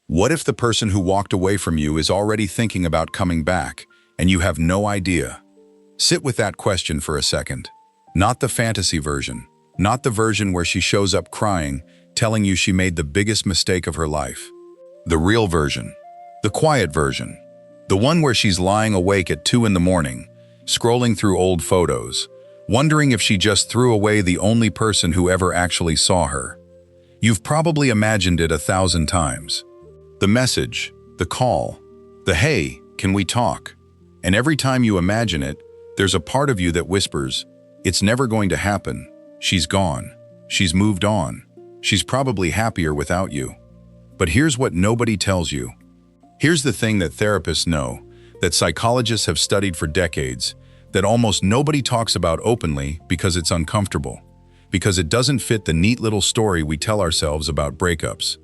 What if the person who walked away from you is already thinking about coming back, and you have no idea? Sit with that question for a second. Not the fantasy version, not the version where she shows up crying, telling you she made the biggest mistake of her life. The real version, the quiet version, the one where she's lying awake at 2 in the morning, scrolling through old photos, wondering if she just threw away the only person who ever actually saw her. You've probably imagined it 1,000 times. The message, the call, the "Hey, can we talk?" And every time you imagine it, there's a part of you that whispers, "It's never going to happen. She's gone. She's moved on. She's probably happier without you." But here's what nobody tells you. Here's the thing that therapists know, that psychologists have studied for decades, that almost nobody talks about openly because it's uncomfortable, because it doesn't fit the neat little story we tell ourselves about breakups.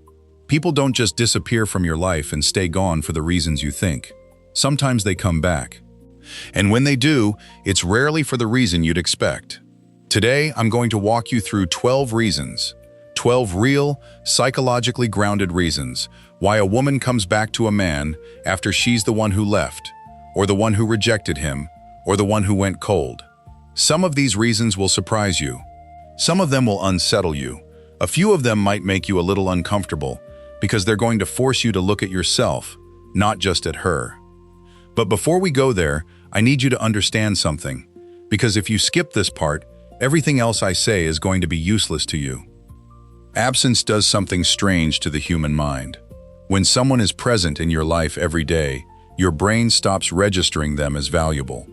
People don't just disappear from your life and stay gone for the reasons you think. Sometimes they come back. And when they do, it's rarely for the reason you'd expect. Today, I'm going to walk you through 12 reasons, 12 real, psychologically grounded reasons why a woman comes back to a man after she's the one who left, or the one who rejected him, or the one who went cold. Some of these reasons will surprise you. Some of them will unsettle you. A few of them might make you a little uncomfortable because they're going to force you to look at yourself, not just at her. But before we go there, I need you to understand something, because if you skip this part, everything else I say is going to be useless to you. Absence does something strange to the human mind. When someone is present in your life every day, your brain stops registering them as valuable.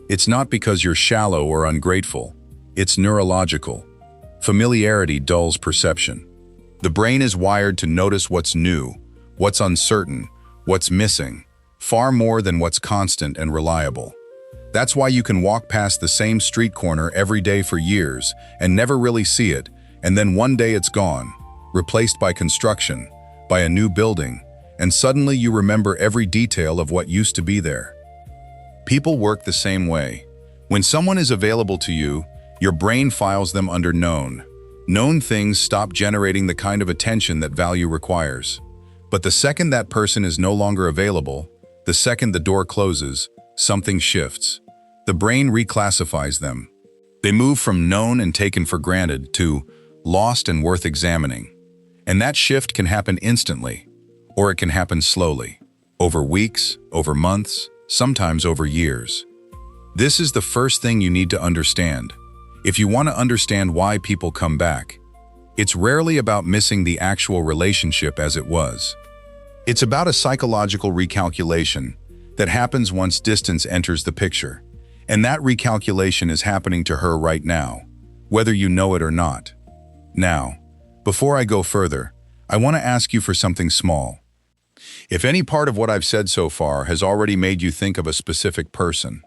It's not because you're shallow or ungrateful. It's neurological. Familiarity dulls perception. The brain is wired to notice what's new, what's uncertain, what's missing, far more than what's constant and reliable. That's why you can walk past the same street corner every day for years and never really see it, and then one day it's gone, replaced by construction, by a new building, and suddenly you remember every detail of what used to be there. People work the same way. When someone is available to you, your brain files them under known. Known things stop generating the kind of attention that value requires. But the second that person is no longer available, the second the door closes, something shifts. The brain reclassifies them. They move from known and taken for granted to lost and worth examining. And that shift can happen instantly, or it can happen slowly, over weeks, over months, sometimes over years. This is the first thing you need to understand. If you want to understand why people come back, it's rarely about missing the actual relationship as it was. It's about a psychological recalculation that happens once distance enters the picture. And that recalculation is happening to her right now, whether you know it or not. Now, before I go further, I want to ask you for something small. If any part of what I've said so far has already made you think of a specific person,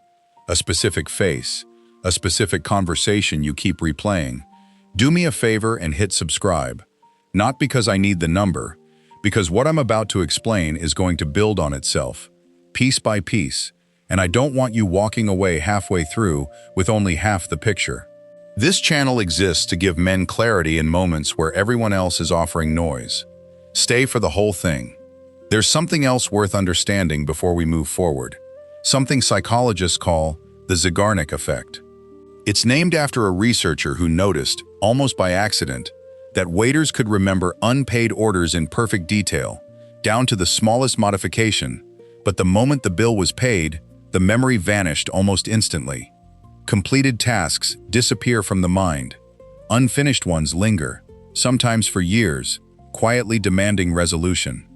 a specific face, a specific conversation you keep replaying, do me a favor and hit subscribe. Not because I need the number, because what I'm about to explain is going to build on itself, piece by piece, and I don't want you walking away halfway through with only half the picture. This channel exists to give men clarity in moments where everyone else is offering noise. Stay for the whole thing. There's something else worth understanding before we move forward, something psychologists call the Zeigarnik effect. It's named after a researcher who noticed, almost by accident, that waiters could remember unpaid orders in perfect detail, down to the smallest modification, but the moment the bill was paid, the memory vanished almost instantly. Completed tasks disappear from the mind. Unfinished ones linger, sometimes for years, quietly demanding resolution.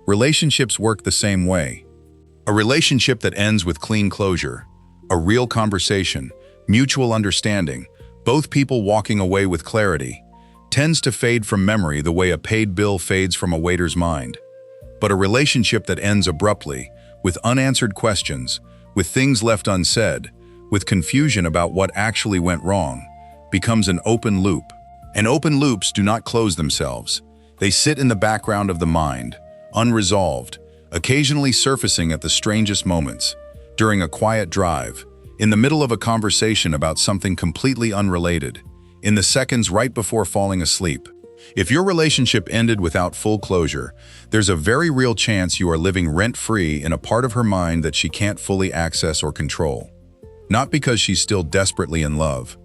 Relationships work the same way. A relationship that ends with clean closure, a real conversation, mutual understanding, both people walking away with clarity, tends to fade from memory the way a paid bill fades from a waiter's mind. But a relationship that ends abruptly, with unanswered questions, with things left unsaid, with confusion about what actually went wrong, becomes an open loop. And open loops do not close themselves. They sit in the background of the mind, unresolved, occasionally surfacing at the strangest moments, during a quiet drive, in the middle of a conversation about something completely unrelated, in the seconds right before falling asleep. If your relationship ended without full closure, there's a very real chance you are living rent-free in a part of her mind that she can't fully access or control. Not because she's still desperately in love,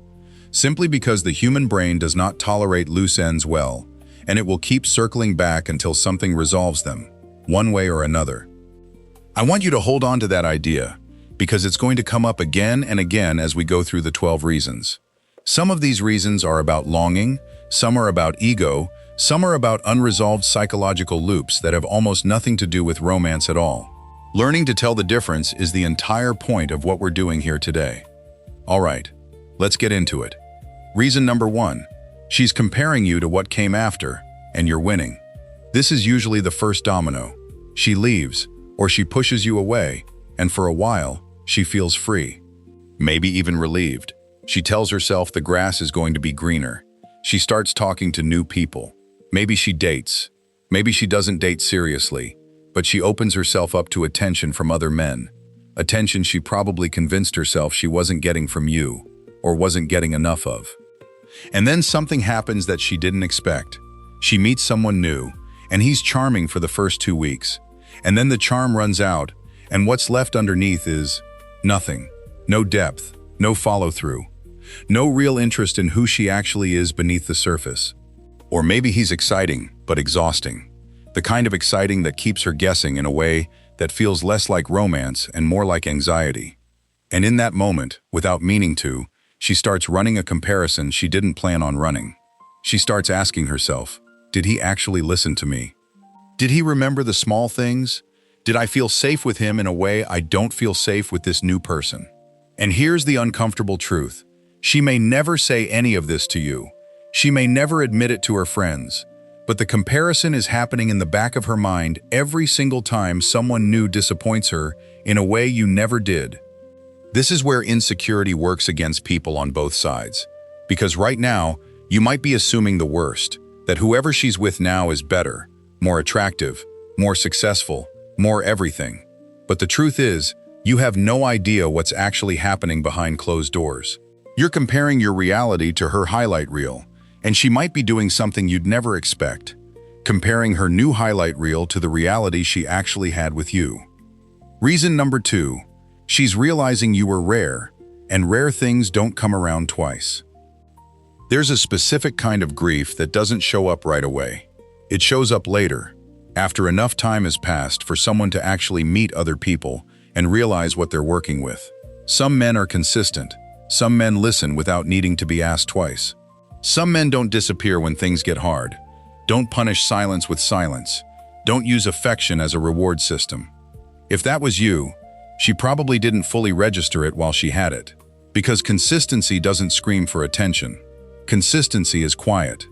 simply because the human brain does not tolerate loose ends well, and it will keep circling back until something resolves them, one way or another. I want you to hold on to that idea, because it's going to come up again and again as we go through the 12 reasons. Some of these reasons are about longing, some are about ego, some are about unresolved psychological loops that have almost nothing to do with romance at all. Learning to tell the difference is the entire point of what we're doing here today. All right, let's get into it. Reason number 1, she's comparing you to what came after, and you're winning. This is usually the first domino. She leaves, or she pushes you away, and for a while, she feels free. Maybe even relieved. She tells herself the grass is going to be greener. She starts talking to new people. Maybe she dates. Maybe she doesn't date seriously, but she opens herself up to attention from other men. Attention she probably convinced herself she wasn't getting from you, or wasn't getting enough of. And then something happens that she didn't expect. She meets someone new, and he's charming for the first 2 weeks. And then the charm runs out, and what's left underneath is nothing. No depth, no follow-through. No real interest in who she actually is beneath the surface. Or maybe he's exciting, but exhausting. The kind of exciting that keeps her guessing in a way that feels less like romance and more like anxiety. And in that moment, without meaning to, she starts running a comparison she didn't plan on running. She starts asking herself, did he actually listen to me? Did he remember the small things? Did I feel safe with him in a way I don't feel safe with this new person? And here's the uncomfortable truth. She may never say any of this to you. She may never admit it to her friends. But the comparison is happening in the back of her mind every single time someone new disappoints her in a way you never did. This is where insecurity works against people on both sides. Because right now, you might be assuming the worst, that whoever she's with now is better, more attractive, more successful, more everything. But the truth is, you have no idea what's actually happening behind closed doors. You're comparing your reality to her highlight reel, and she might be doing something you'd never expect, comparing her new highlight reel to the reality she actually had with you. Reason number 2, she's realizing you were rare, and rare things don't come around twice. There's a specific kind of grief that doesn't show up right away. It shows up later, after enough time has passed for someone to actually meet other people and realize what they're working with. Some men are consistent. Some men listen without needing to be asked twice. Some men don't disappear when things get hard. Don't punish silence with silence. Don't use affection as a reward system. If that was you, she probably didn't fully register it while she had it. Because consistency doesn't scream for attention. Consistency is quiet.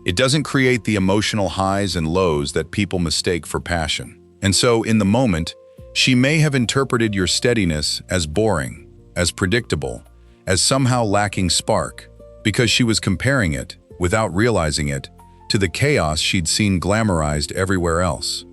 It doesn't create the emotional highs and lows that people mistake for passion. And so, in the moment, she may have interpreted your steadiness as boring, as predictable, as somehow lacking spark, because she was comparing it, without realizing it, to the chaos she'd seen glamorized everywhere else.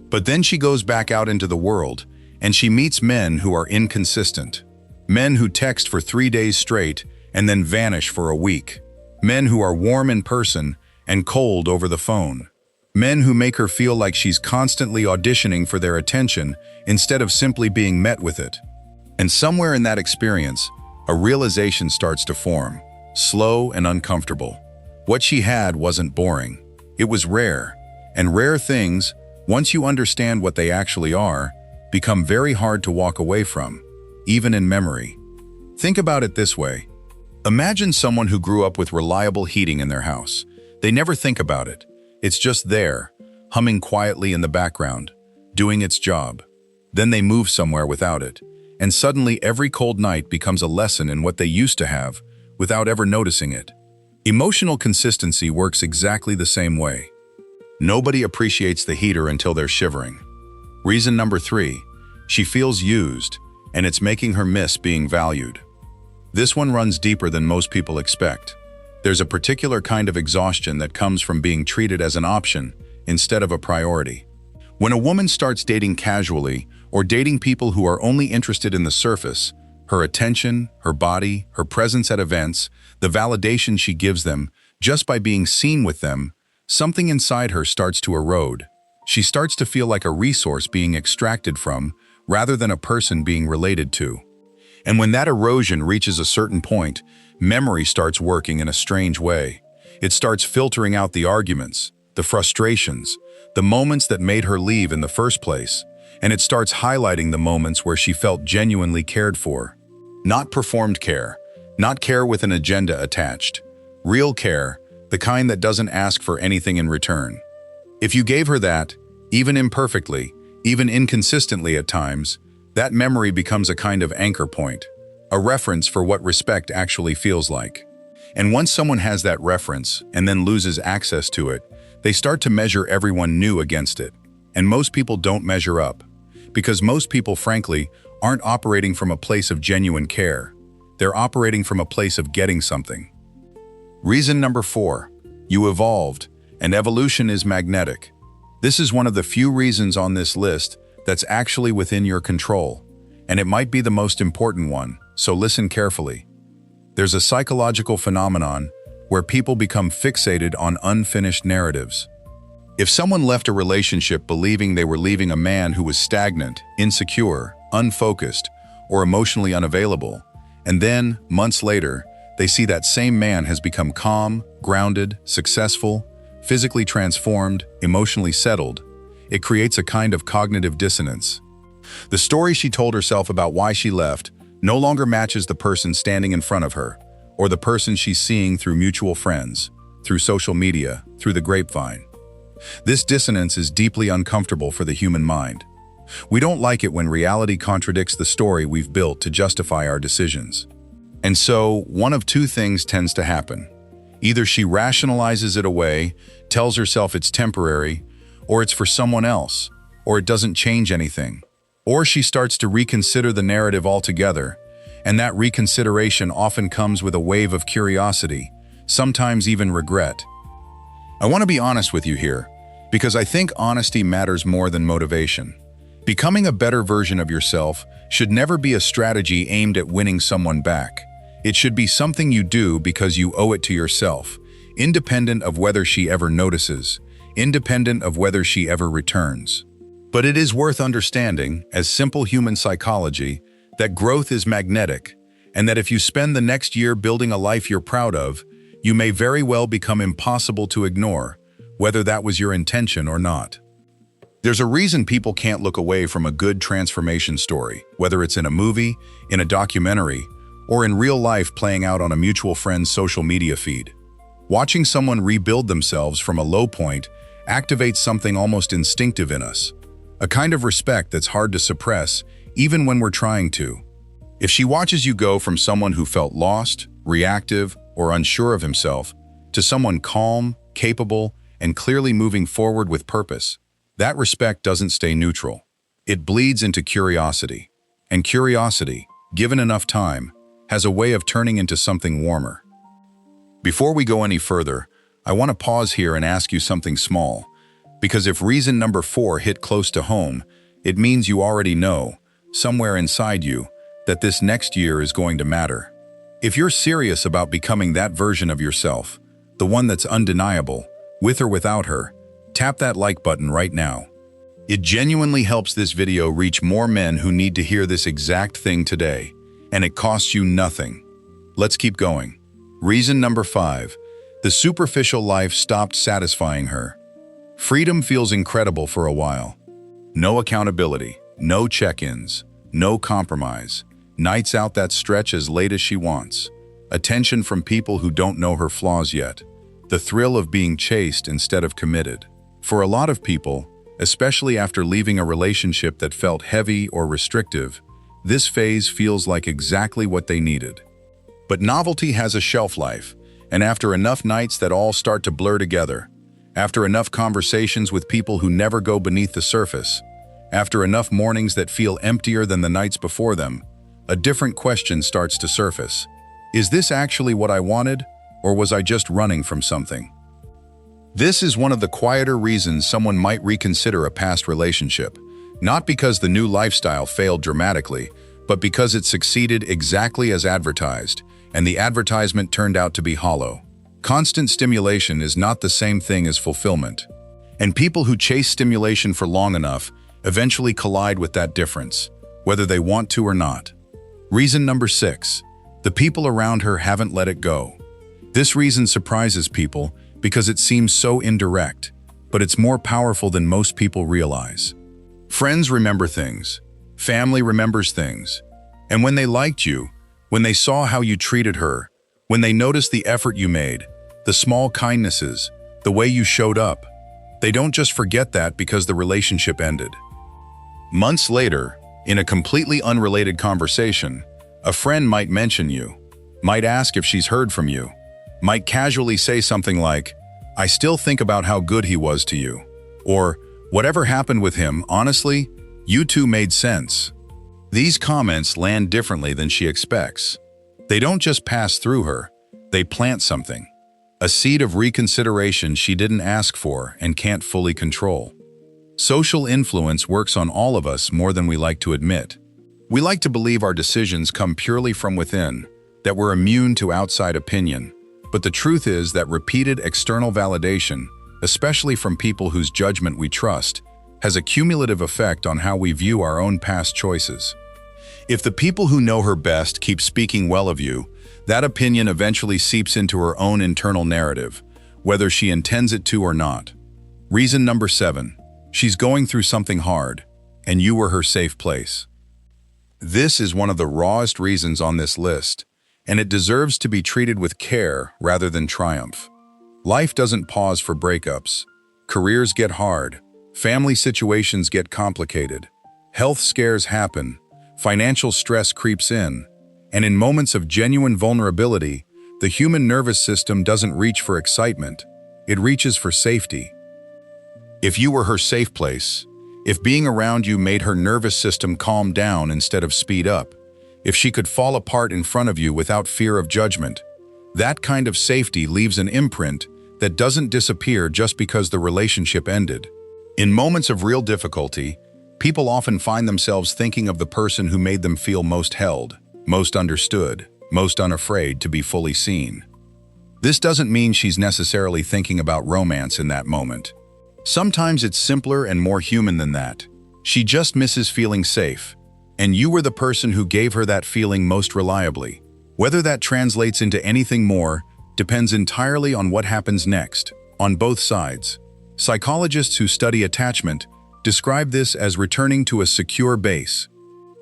But then she goes back out into the world, and she meets men who are inconsistent. Men who text for 3 days straight and then vanish for a week. Men who are warm in person and cold over the phone. Men who make her feel like she's constantly auditioning for their attention instead of simply being met with it. And somewhere in that experience, a realization starts to form, slow and uncomfortable. What she had wasn't boring. It was rare. And rare things, once you understand what they actually are, become very hard to walk away from, even in memory. Think about it this way. Imagine someone who grew up with reliable heating in their house. They never think about it. It's just there, humming quietly in the background, doing its job. Then they move somewhere without it, and suddenly every cold night becomes a lesson in what they used to have without ever noticing it. Emotional consistency works exactly the same way. Nobody appreciates the heater until they're shivering. Reason number 3, she feels used, and it's making her miss being valued. This one runs deeper than most people expect. There's a particular kind of exhaustion that comes from being treated as an option instead of a priority. When a woman starts dating casually or dating people who are only interested in the surface, her attention, her body, her presence at events, the validation she gives them Just by being seen with them, something inside her starts to erode. She starts to feel like a resource being extracted from, rather than a person being related to. And when that erosion reaches a certain point, memory starts working in a strange way. It starts filtering out the arguments, the frustrations, the moments that made her leave in the first place, and it starts highlighting the moments where she felt genuinely cared for. Not performed care, not care with an agenda attached. Real care, the kind that doesn't ask for anything in return. If you gave her that, even imperfectly, even inconsistently at times, that memory becomes a kind of anchor point, a reference for what respect actually feels like. And once someone has that reference and then loses access to it, they start to measure everyone new against it. And most people don't measure up, because most people, frankly, aren't operating from a place of genuine care. They're operating from a place of getting something. Reason number 4, you evolved, and evolution is magnetic. This is one of the few reasons on this list that's actually within your control, and it might be the most important one, so listen carefully. There's a psychological phenomenon where people become fixated on unfinished narratives. If someone left a relationship believing they were leaving a man who was stagnant, insecure, unfocused, or emotionally unavailable, and then, months later, they see that same man has become calm, grounded, successful, physically transformed, emotionally settled, it creates a kind of cognitive dissonance. The story she told herself about why she left no longer matches the person standing in front of her, or the person she's seeing through mutual friends, through social media, through the grapevine. This dissonance is deeply uncomfortable for the human mind. We don't like it when reality contradicts the story we've built to justify our decisions. And so, one of two things tends to happen. Either she rationalizes it away, tells herself it's temporary, or it's for someone else, or it doesn't change anything. Or she starts to reconsider the narrative altogether, and that reconsideration often comes with a wave of curiosity, sometimes even regret. I want to be honest with you here, because I think honesty matters more than motivation. Becoming a better version of yourself should never be a strategy aimed at winning someone back. It should be something you do because you owe it to yourself, independent of whether she ever notices, independent of whether she ever returns. But it is worth understanding, as simple human psychology, that growth is magnetic, and that if you spend the next year building a life you're proud of, you may very well become impossible to ignore, whether that was your intention or not. There's a reason people can't look away from a good transformation story, whether it's in a movie, in a documentary, or in real life playing out on a mutual friend's social media feed. Watching someone rebuild themselves from a low point activates something almost instinctive in us, a kind of respect that's hard to suppress even when we're trying to. If she watches you go from someone who felt lost, reactive, or unsure of himself to someone calm, capable, and clearly moving forward with purpose, that respect doesn't stay neutral. It bleeds into curiosity. And curiosity, given enough time, has a way of turning into something warmer. Before we go any further, I want to pause here and ask you something small, because if reason number 4 hit close to home, it means you already know, somewhere inside you, that this next year is going to matter. If you're serious about becoming that version of yourself, the one that's undeniable, with or without her, tap that like button right now. It genuinely helps this video reach more men who need to hear this exact thing today, and it costs you nothing. Let's keep going. Reason number 5, the superficial life stopped satisfying her. Freedom feels incredible for a while. No accountability, no check-ins, no compromise, nights out that stretch as late as she wants, attention from people who don't know her flaws yet, the thrill of being chased instead of committed. For a lot of people, especially after leaving a relationship that felt heavy or restrictive, this phase feels like exactly what they needed. But novelty has a shelf life, and after enough nights that all start to blur together, after enough conversations with people who never go beneath the surface, after enough mornings that feel emptier than the nights before them, a different question starts to surface. Is this actually what I wanted, or was I just running from something? This is one of the quieter reasons someone might reconsider a past relationship, not because the new lifestyle failed dramatically, but because it succeeded exactly as advertised, and the advertisement turned out to be hollow. Constant stimulation is not the same thing as fulfillment. And people who chase stimulation for long enough eventually collide with that difference, whether they want to or not. Reason number 6. The people around her haven't let it go. This reason surprises people because it seems so indirect, but it's more powerful than most people realize. Friends remember things. Family remembers things. And when they liked you, when they saw how you treated her, when they noticed the effort you made, the small kindnesses, the way you showed up, they don't just forget that because the relationship ended. Months later, in a completely unrelated conversation, a friend might mention you, might ask if she's heard from you, might casually say something like, "I still think about how good he was to you," or "Whatever happened with him, honestly, you two made sense." These comments land differently than she expects. They don't just pass through her, they plant something. A seed of reconsideration she didn't ask for and can't fully control. Social influence works on all of us more than we like to admit. We like to believe our decisions come purely from within, that we're immune to outside opinion. But the truth is that repeated external validation, especially from people whose judgment we trust, has a cumulative effect on how we view our own past choices. If the people who know her best keep speaking well of you, that opinion eventually seeps into her own internal narrative, whether she intends it to or not. Reason number 7. She's going through something hard, and you were her safe place. This is one of the rawest reasons on this list, and it deserves to be treated with care rather than triumph. Life doesn't pause for breakups. Careers get hard, family situations get complicated, health scares happen, financial stress creeps in, and in moments of genuine vulnerability, the human nervous system doesn't reach for excitement, it reaches for safety. If you were her safe place, if being around you made her nervous system calm down instead of speed up, if she could fall apart in front of you without fear of judgment, that kind of safety leaves an imprint that doesn't disappear just because the relationship ended. In moments of real difficulty, people often find themselves thinking of the person who made them feel most held, most understood, most unafraid to be fully seen. This doesn't mean she's necessarily thinking about romance in that moment. Sometimes it's simpler and more human than that. She just misses feeling safe, and you were the person who gave her that feeling most reliably. Whether that translates into anything more depends entirely on what happens next, on both sides. Psychologists who study attachment describe this as returning to a secure base.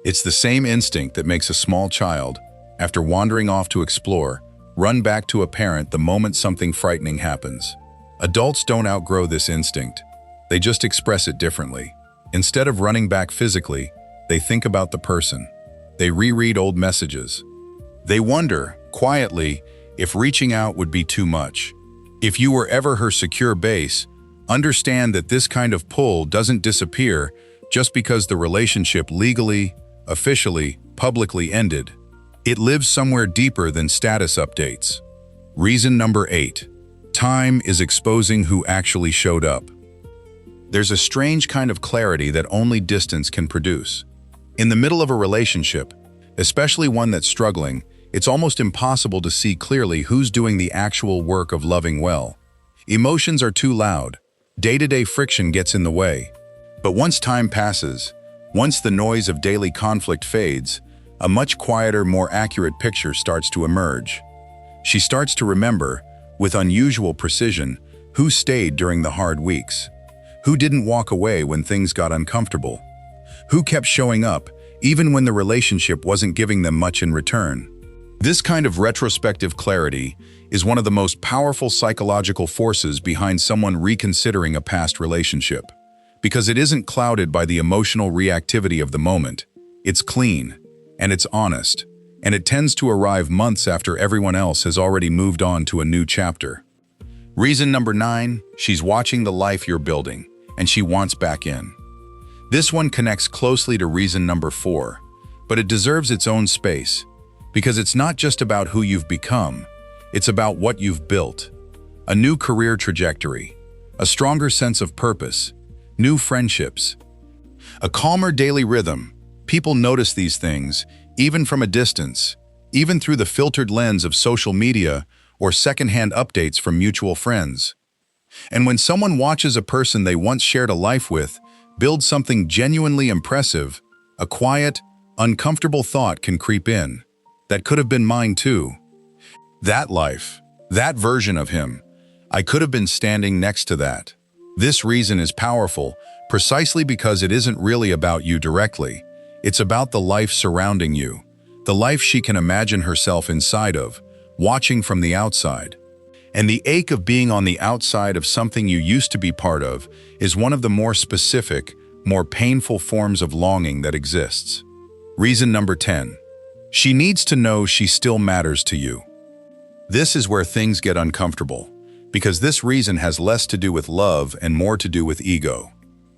It's the same instinct that makes a small child, after wandering off to explore, run back to a parent the moment something frightening happens. Adults don't outgrow this instinct. They just express it differently. Instead of running back physically, they think about the person. They reread old messages. They wonder, quietly, if reaching out would be too much. If you were ever her secure base, understand that this kind of pull doesn't disappear just because the relationship legally, officially, publicly ended. It lives somewhere deeper than status updates. Reason number 8. Time is exposing who actually showed up. There's a strange kind of clarity that only distance can produce. In the middle of a relationship, especially one that's struggling, it's almost impossible to see clearly who's doing the actual work of loving well. Emotions are too loud. Day-to-day friction gets in the way. But once time passes, once the noise of daily conflict fades, a much quieter, more accurate picture starts to emerge. She starts to remember, with unusual precision, who stayed during the hard weeks, who didn't walk away when things got uncomfortable, who kept showing up even when the relationship wasn't giving them much in return. This kind of retrospective clarity is one of the most powerful psychological forces behind someone reconsidering a past relationship, because it isn't clouded by the emotional reactivity of the moment. It's clean, and it's honest, and it tends to arrive months after everyone else has already moved on to a new chapter. Reason number 9, she's watching the life you're building, and she wants back in. This one connects closely to reason number 4, but it deserves its own space, because it's not just about who you've become, it's about what you've built. A new career trajectory, a stronger sense of purpose, new friendships, a calmer daily rhythm. People notice these things, even from a distance, even through the filtered lens of social media or secondhand updates from mutual friends. And when someone watches a person they once shared a life with build something genuinely impressive, a quiet, uncomfortable thought can creep in. That could have been mine too. That life, that version of him, I could have been standing next to that. This reason is powerful precisely because it isn't really about you directly. It's about the life surrounding you, the life she can imagine herself inside of, watching from the outside. And the ache of being on the outside of something you used to be part of is one of the more specific, more painful forms of longing that exists. Reason number 10. She needs to know she still matters to you. This is where things get uncomfortable, because this reason has less to do with love and more to do with ego.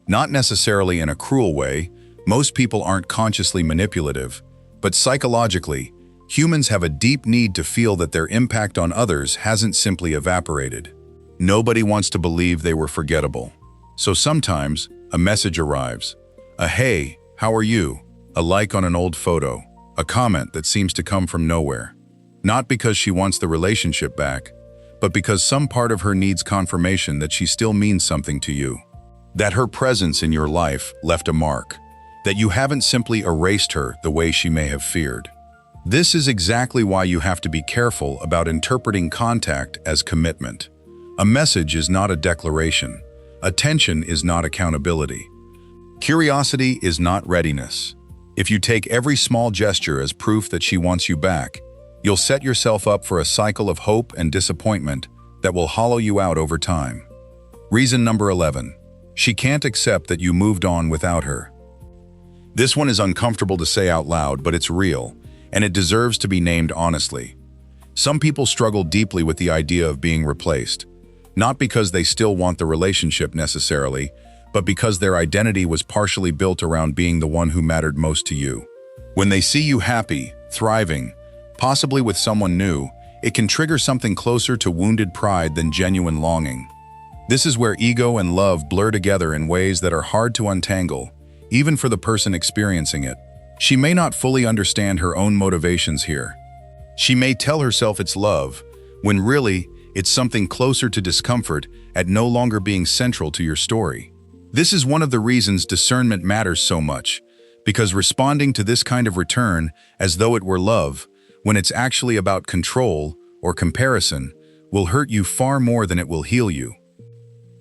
Not necessarily in a cruel way, most people aren't consciously manipulative, but psychologically, humans have a deep need to feel that their impact on others hasn't simply evaporated. Nobody wants to believe they were forgettable. So sometimes, a message arrives. A "Hey, how are you?" A like on an old photo. A comment that seems to come from nowhere. Not because she wants the relationship back, but because some part of her needs confirmation that she still means something to you. That her presence in your life left a mark. That you haven't simply erased her the way she may have feared. This is exactly why you have to be careful about interpreting contact as commitment. A message is not a declaration. Attention is not accountability. Curiosity is not readiness. If you take every small gesture as proof that she wants you back, you'll set yourself up for a cycle of hope and disappointment that will hollow you out over time. Reason number 11. She can't accept that you moved on without her. This one is uncomfortable to say out loud, but it's real, and it deserves to be named honestly. Some people struggle deeply with the idea of being replaced, not because they still want the relationship necessarily, but because their identity was partially built around being the one who mattered most to you. When they see you happy, thriving, possibly with someone new, it can trigger something closer to wounded pride than genuine longing. This is where ego and love blur together in ways that are hard to untangle, even for the person experiencing it. She may not fully understand her own motivations here. She may tell herself it's love, when really, it's something closer to discomfort at no longer being central to your story. This is one of the reasons discernment matters so much, because responding to this kind of return as though it were love, when it's actually about control or comparison, will hurt you far more than it will heal you.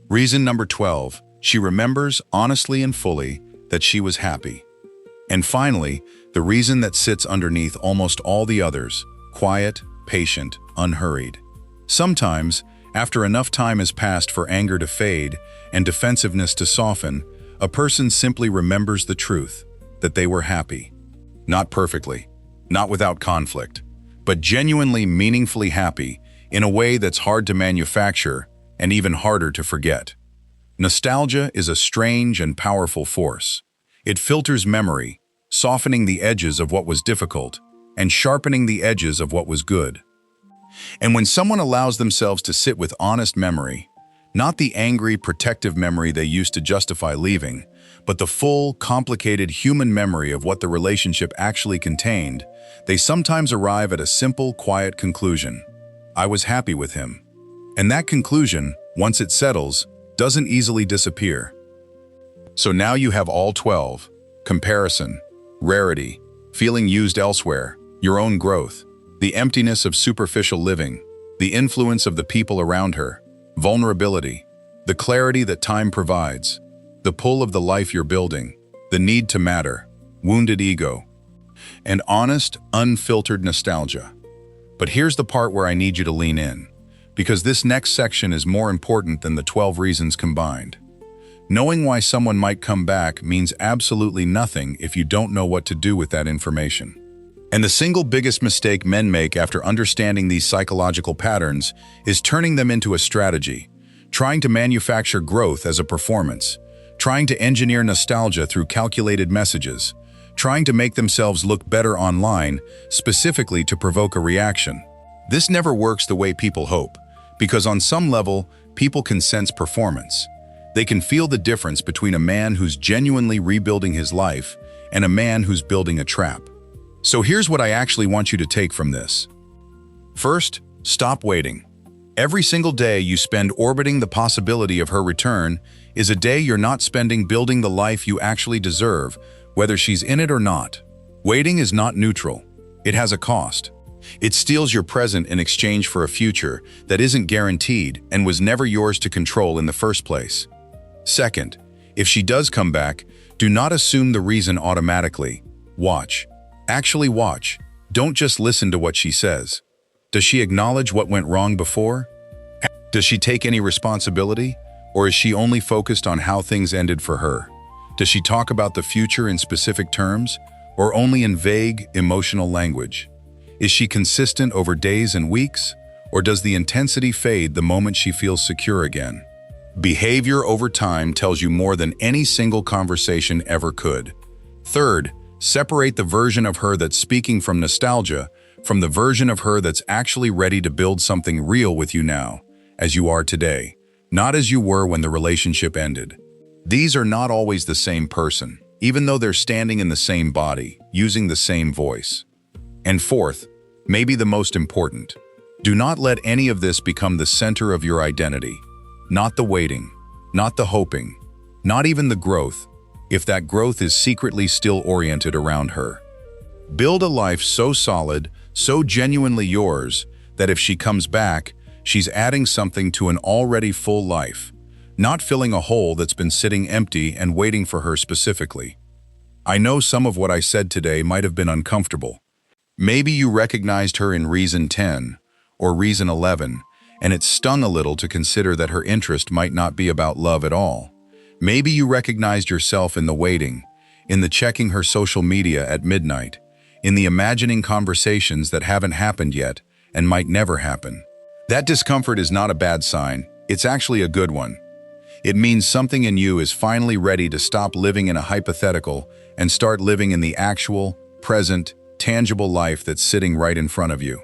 Reason number 12. She remembers honestly and fully that she was happy. And finally, the reason that sits underneath almost all the others, quiet, patient, unhurried. Sometimes, after enough time has passed for anger to fade and defensiveness to soften, a person simply remembers the truth, that they were happy. Not perfectly, not without conflict, but genuinely meaningfully happy in a way that's hard to manufacture and even harder to forget. Nostalgia is a strange and powerful force. It filters memory, softening the edges of what was difficult and sharpening the edges of what was good. And when someone allows themselves to sit with honest memory, not the angry, protective memory they used to justify leaving, but the full, complicated human memory of what the relationship actually contained, they sometimes arrive at a simple, quiet conclusion. I was happy with him. And that conclusion, once it settles, doesn't easily disappear. So now you have all 12: comparison, rarity, feeling used elsewhere, your own growth, the emptiness of superficial living, the influence of the people around her, vulnerability, the clarity that time provides, the pull of the life you're building, the need to matter, wounded ego, and honest, unfiltered nostalgia. But here's the part where I need you to lean in, because this next section is more important than the 12 reasons combined. Knowing why someone might come back means absolutely nothing if you don't know what to do with that information. And the single biggest mistake men make after understanding these psychological patterns is turning them into a strategy, trying to manufacture growth as a performance, trying to engineer nostalgia through calculated messages, trying to make themselves look better online, specifically to provoke a reaction. This never works the way people hope, because on some level, people can sense performance. They can feel the difference between a man who's genuinely rebuilding his life and a man who's building a trap. So here's what I actually want you to take from this. First, Stop waiting. Every single day you spend orbiting the possibility of her return is a day you're not spending building the life you actually deserve, whether she's in it or not. Waiting is not neutral. It has a cost. It steals your present in exchange for a future that isn't guaranteed and was never yours to control in the first place. Second, if she does come back, do not assume the reason automatically. Watch. Actually watch. Don't just listen to what she says. Does she acknowledge what went wrong before? Does she take any responsibility? Or is she only focused on how things ended for her? Does she talk about the future in specific terms, or only in vague, emotional language? Is she consistent over days and weeks, or does the intensity fade the moment she feels secure again? Behavior over time tells you more than any single conversation ever could. Third, separate the version of her that's speaking from nostalgia from the version of her that's actually ready to build something real with you now, as you are today, not as you were when the relationship ended. These are not always the same person, even though they're standing in the same body, using the same voice. And fourth, maybe the most important, do not let any of this become the center of your identity. Not the waiting, not the hoping, not even the growth, if that growth is secretly still oriented around her. Build a life so solid, so genuinely yours, that if she comes back, she's adding something to an already full life, not filling a hole that's been sitting empty and waiting for her specifically. I know some of what I said today might have been uncomfortable. Maybe you recognized her in reason 10 or reason 11, and it stung a little to consider that her interest might not be about love at all. Maybe you recognized yourself in the waiting, in the checking her social media at midnight, in the imagining conversations that haven't happened yet and might never happen. That discomfort is not a bad sign, it's actually a good one. It means something in you is finally ready to stop living in a hypothetical and start living in the actual, present, tangible life that's sitting right in front of you.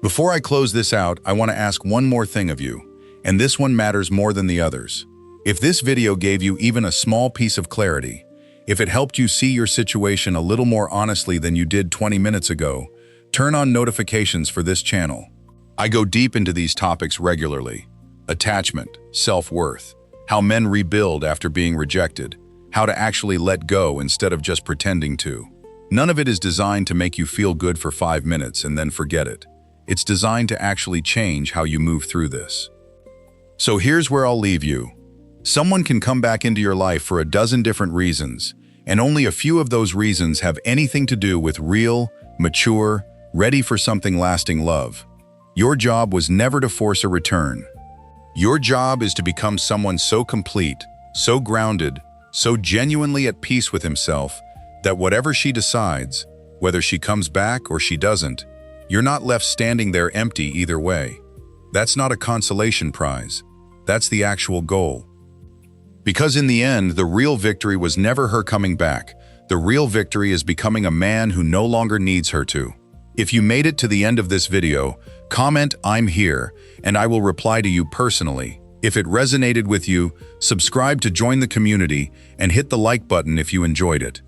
Before I close this out, I want to ask one more thing of you, and this one matters more than the others. If this video gave you even a small piece of clarity, if it helped you see your situation a little more honestly than you did 20 minutes ago, turn on notifications for this channel. I go deep into these topics regularly. Attachment, self-worth, how men rebuild after being rejected, how to actually let go instead of just pretending to. None of it is designed to make you feel good for 5 minutes and then forget it. It's designed to actually change how you move through this. So here's where I'll leave you. Someone can come back into your life for a dozen different reasons, and only a few of those reasons have anything to do with real, mature, ready for something lasting love. Your job was never to force a return. Your job is to become someone so complete, so grounded, so genuinely at peace with himself that whatever she decides, whether she comes back or she doesn't, you're not left standing there empty either way. That's not a consolation prize. That's the actual goal. Because in the end, the real victory was never her coming back. The real victory is becoming a man who no longer needs her to. If you made it to the end of this video, comment "I'm here" and I will reply to you personally. If it resonated with you, subscribe to join the community and hit the like button if you enjoyed it.